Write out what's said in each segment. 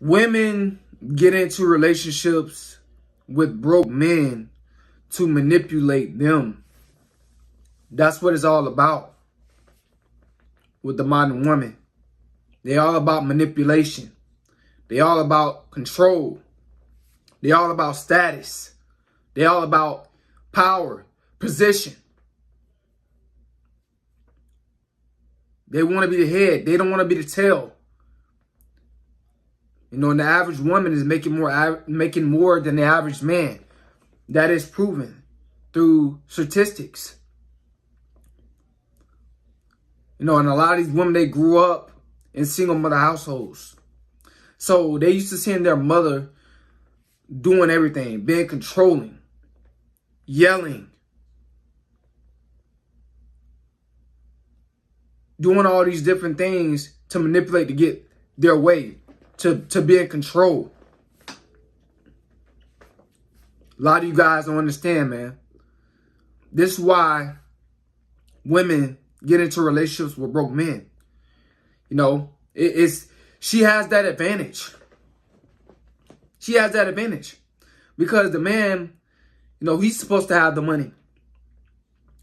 Women get into relationships with broke men to manipulate them. That's what it's all about with the modern woman. They're all about manipulation. They're all about control. They're all about status. They're all about power, position. They want to be the head. They don't want to be the tail. You know, and the average woman is making more than the average man. That is proven through statistics. You know, and a lot of these women, they grew up in single mother households. So they used to seeing their mother doing everything, being controlling, yelling, doing all these different things to manipulate to get their way, to be in control. A lot of you guys don't understand, man. This is why women get into relationships with broke men. You know, she has that advantage. She has that advantage because the man, you know, he's supposed to have the money.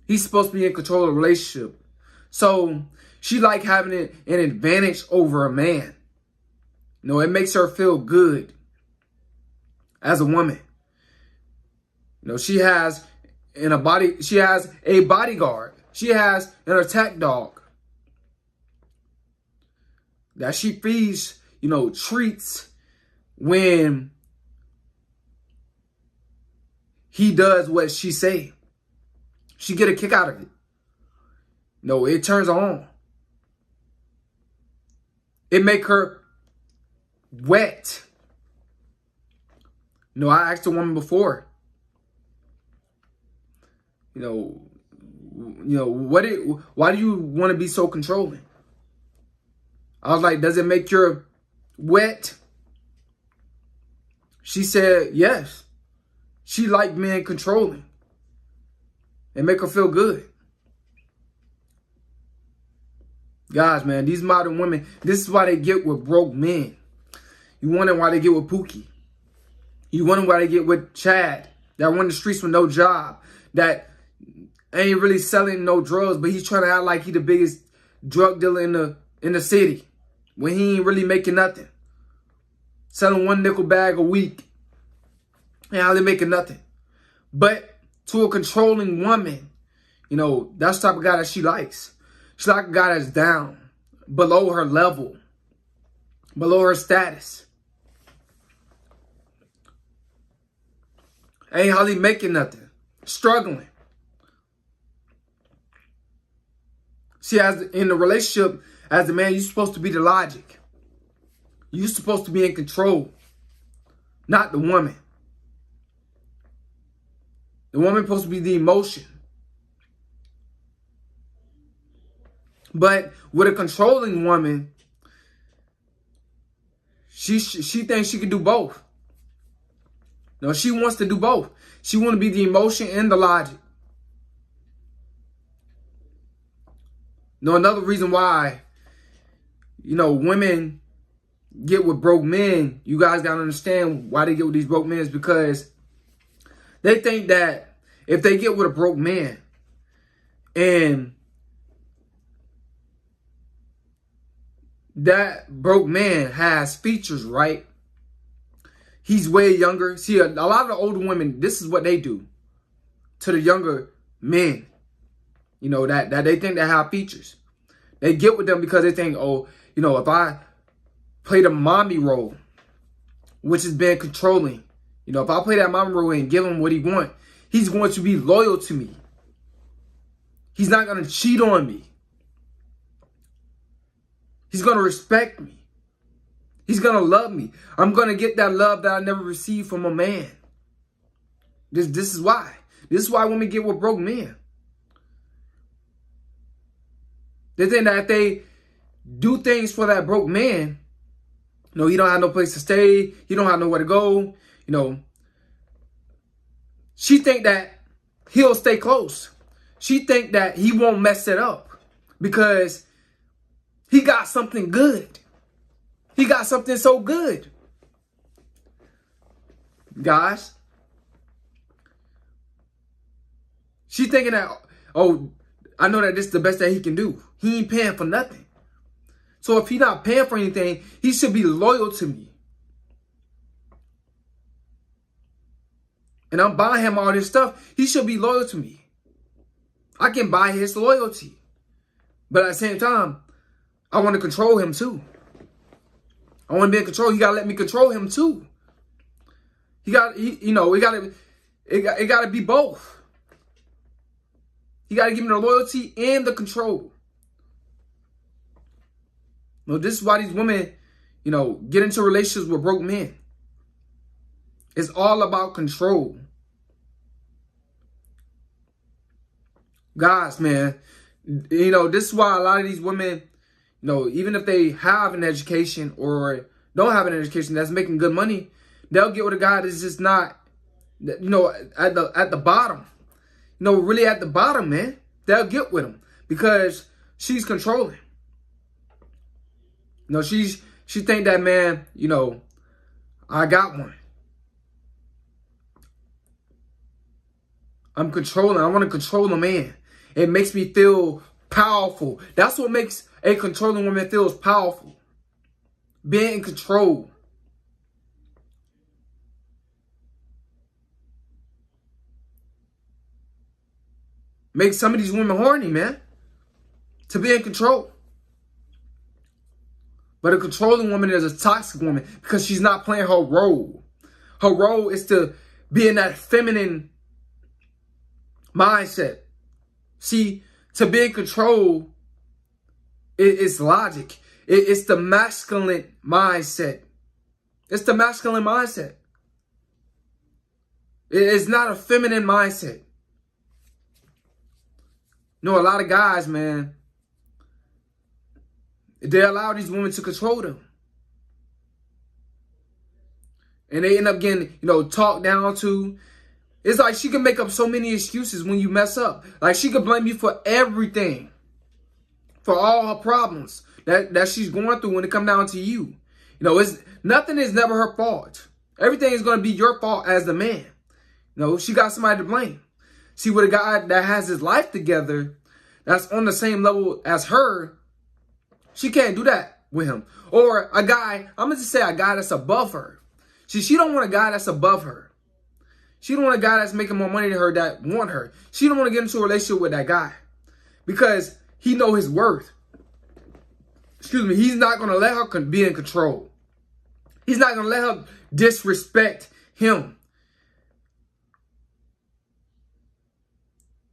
He's supposed to be in control of the relationship. So she like having an advantage over a man. You know, it makes her feel good as a woman. You know, she has a bodyguard. She has an attack dog that she feeds, you know, treats when he does what she say. She get a kick out of it. No, it turns her on. It make her wet. You know, I asked a woman before, why do you want to be so controlling? I was like, does it make you wet? She said, yes. She liked men controlling. It make her feel good. Guys, man, these modern women, this is why they get with broke men. You wonder why they get with Pookie. You wonder why they get with Chad, that run the streets with no job, that ain't really selling no drugs, but he's trying to act like he the biggest drug dealer in the city when he ain't really making nothing. Selling 1 nickel bag a week and hardly making nothing. But to a controlling woman, you know, that's the type of guy that she likes. She like a guy that's down, below her level, below her status. Ain't hardly making nothing. Struggling. See, in the relationship, as a man, you're supposed to be the logic. You're supposed to be in control, not the woman. The woman supposed to be the emotion. But with a controlling woman, she thinks she can do both. No, she wants to do both. She wants to be the emotion and the logic. No, another reason why, you know, women get with broke men, you guys got to understand why they get with these broke men is because they think that if they get with a broke man and that broke man has features, right? He's way younger. See, a lot of the older women, this is what they do to the younger men. You know, that they think they have features. They get with them because they think, oh, you know, if I play the mommy role, which is being controlling, you know, if I play that mommy role and give him what he wants, he's going to be loyal to me. He's not going to cheat on me. He's going to respect me. He's going to love me. I'm going to get that love that I never received from a man. This is why. This is why women get with broke men. They think that if they do things for that broke man, you know, he don't have no place to stay. He don't have nowhere to go. You know, she think that he'll stay close. She think that he won't mess it up because he got something good. He got something so good. guys. She thinking that, oh, I know that this is the best that he can do. He ain't paying for nothing. So if he not paying for anything, he should be loyal to me. And I'm buying him all this stuff. He should be loyal to me. I can buy his loyalty. But at the same time, I want to control him too. I want to be in control. He got to let me control him too. It got to be both. He got to give me the loyalty and the control. No, this is why these women, get into relationships with broke men. It's all about control. Guys, man, this is why a lot of these women, even if they have an education or don't have an education that's making good money, they'll get with a guy that's just not, at the bottom. Really at the bottom, man. They'll get with him because she's controlling. She think that, man, I got one. I'm controlling. I want to control a man. It makes me feel powerful. That's what makes a controlling woman feels powerful. Being in control. Makes some of these women horny, man. To be in control. But a controlling woman is a toxic woman because she's not playing her role. Her role is to be in that feminine mindset. See, to be in control, it's logic. It's the masculine mindset. It's the masculine mindset. It's not a feminine mindset. A lot of guys, man, they allow these women to control them. And they end up getting, talked down to. It's like she can make up so many excuses when you mess up. Like she could blame you for everything. For all her problems that she's going through when it comes down to you. Nothing is never her fault. Everything is going to be your fault as the man. She got somebody to blame. See, with a guy that has his life together, that's on the same level as her, she can't do that with him. Or a guy, I'm going to just say a guy that's above her. See, she don't want a guy that's above her. She don't want a guy that's making more money than her that want her. She don't want to get into a relationship with that guy because he know his worth. He's not going to let her be in control. He's not going to let her disrespect him.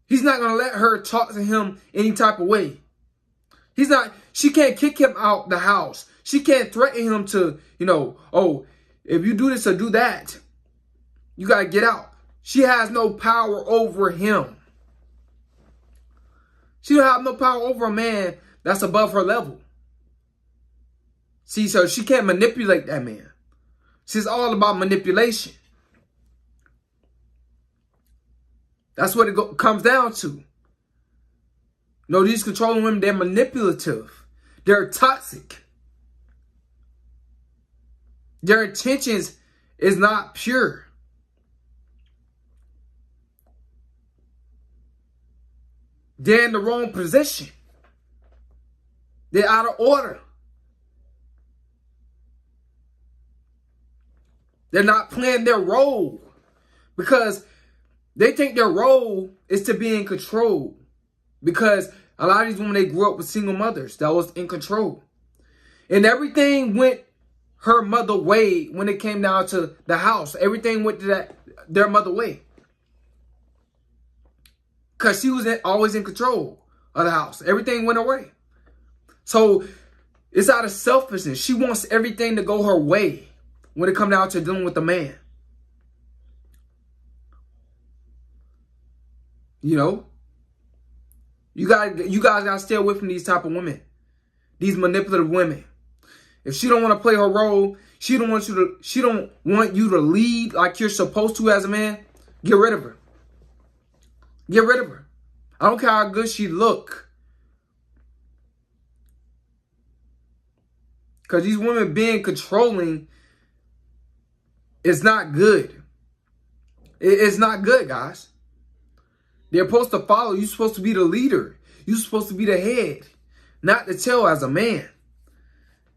He's not going to let her talk to him any type of way. She can't kick him out the house. She can't threaten him to, oh, if you do this or do that, you got to get out. She has no power over him. She don't have no power over a man that's above her level. See, so she can't manipulate that man. She's all about manipulation. That's what it comes down to. These controlling women, they're manipulative. They're toxic. Their intentions is not pure. They're in the wrong position. They're out of order. They're not playing their role because they think their role is to be in control. Because a lot of these women, they grew up with single mothers that was in control. And everything went her mother way when it came down to the house. Everything went to their mother way. Because she was always in control of the house. Everything went her way. So it's out of selfishness. She wants everything to go her way when it comes down to dealing with a man. You guys got to stay away from these type of women. These manipulative women. If she don't want to play her role, she don't want you to lead like you're supposed to as a man, get rid of her. Get rid of her. I don't care how good she look. Because these women being controlling is not good. It's not good, guys. They're supposed to follow. You're supposed to be the leader. You're supposed to be the head, not the tail as a man.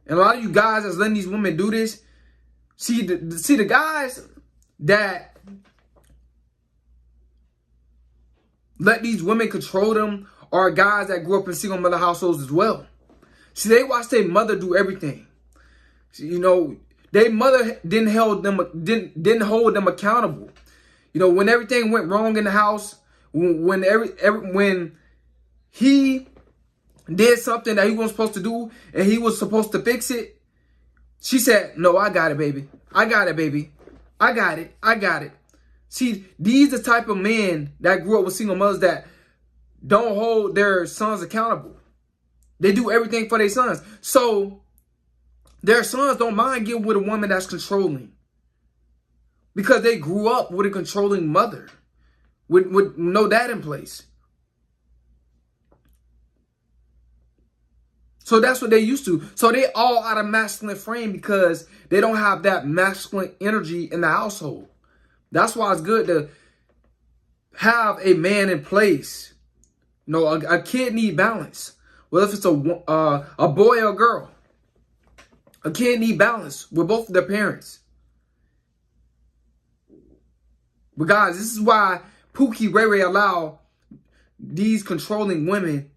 And a lot of you guys that's letting these women do this, see the guys that let these women control them are guys that grew up in single mother households as well. See, they watch their mother do everything. You know, their mother didn't hold them accountable. You know, when everything went wrong in the house, when he did something that he wasn't supposed to do and he was supposed to fix it, she said, "No, I got it, baby. I got it, baby. I got it. I got it." See, these are the type of men that grew up with single mothers that don't hold their sons accountable. They do everything for their sons. So their sons don't mind getting with a woman that's controlling, because they grew up with a controlling mother with no dad in place. So that's what they used to. So they all out of masculine frame because they don't have that masculine energy in the household. That's why it's good to have a man in place. You know, a kid need balance. Well, if it's a boy or a girl, a kid need balance with both of their parents. But guys, this is why Pookie Ray Ray allow these controlling women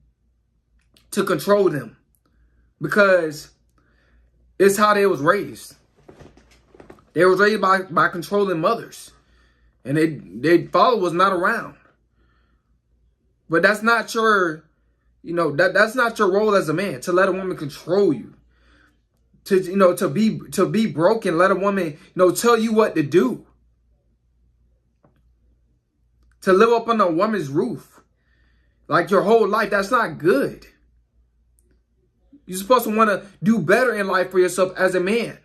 to control them, because it's how they was raised. They was raised by controlling mothers, and their father was not around. But that's not your, you know, that's not your role as a man, to let a woman control you. To be broken, let a woman, you know, tell you what to do. To live up on a woman's roof like your whole life, that's not good. You're supposed to want to do better in life for yourself as a man.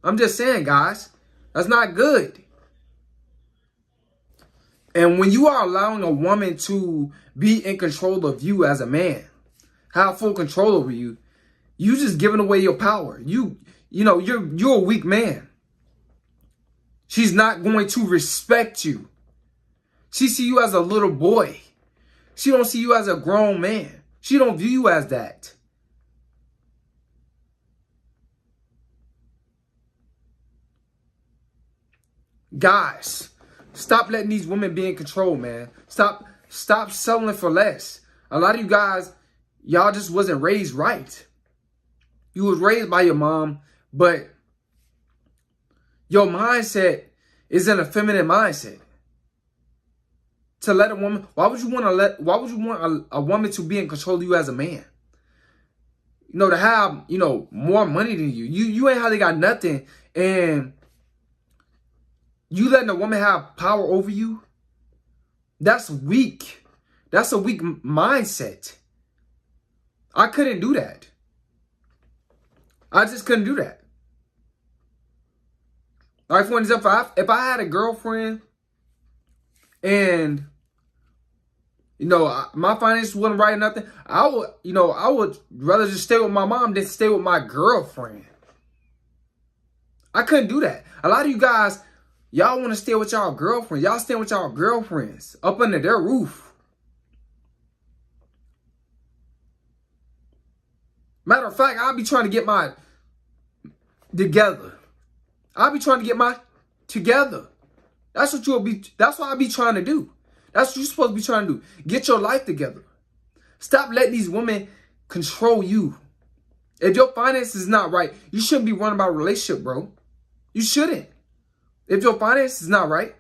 I'm just saying, guys, that's not good. And when you are allowing a woman to be in control of you as a man, have full control over you, you just giving away your power. You're a weak man. She's not going to respect you. She see you as a little boy. She don't see you as a grown man. She don't view you as that. Guys, stop letting these women be in control, man. Stop settling for less. A lot of you guys, y'all just wasn't raised right. You was raised by your mom, but your mindset is an effeminate mindset. To let a woman, why would you want a woman to be in control of you as a man? You know, to have, you know, more money than you. You ain't hardly got nothing, and you letting a woman have power over you? That's weak. That's a weak mindset. I couldn't do that. I just couldn't do that. Like, for example, if I had a girlfriend and, you know, my finances wasn't right or nothing, I would rather just stay with my mom than stay with my girlfriend. I couldn't do that. A lot of you guys, y'all want to stay with y'all girlfriends. Y'all stay with y'all girlfriends up under their roof. Matter of fact, I'll be trying to get my together. I'll be trying to get my together. That's what I'll be trying to do. That's what you're supposed to be trying to do. Get your life together. Stop letting these women control you. If your finances is not right, you shouldn't be worrying about a relationship, bro. You shouldn't. If your finances is not right,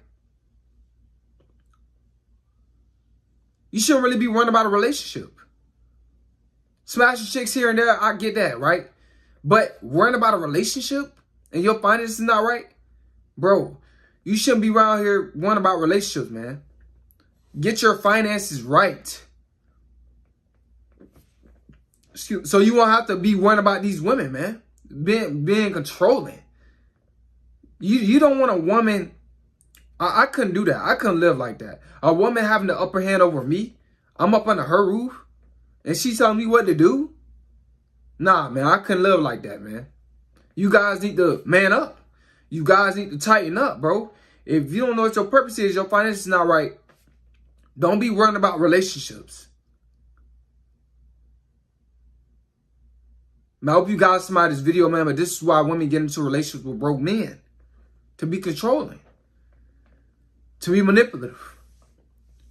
you shouldn't really be worrying about a relationship. Smashing chicks here and there, I get that, right? But worrying about a relationship and your finances is not right, bro, you shouldn't be around here worrying about relationships, man. Get your finances right. So you won't have to be worrying about these women, man. Being controlling. You don't want a woman. I couldn't do that. I couldn't live like that. A woman having the upper hand over me. I'm up under her roof, and she's telling me what to do. Nah, man, I couldn't live like that, man. You guys need to man up. You guys need to tighten up, bro. If you don't know what your purpose is, your finances is not right, don't be worrying about relationships. I hope you guys saw this video, man, but this is why women get into relationships with broke men. To be controlling. To be manipulative.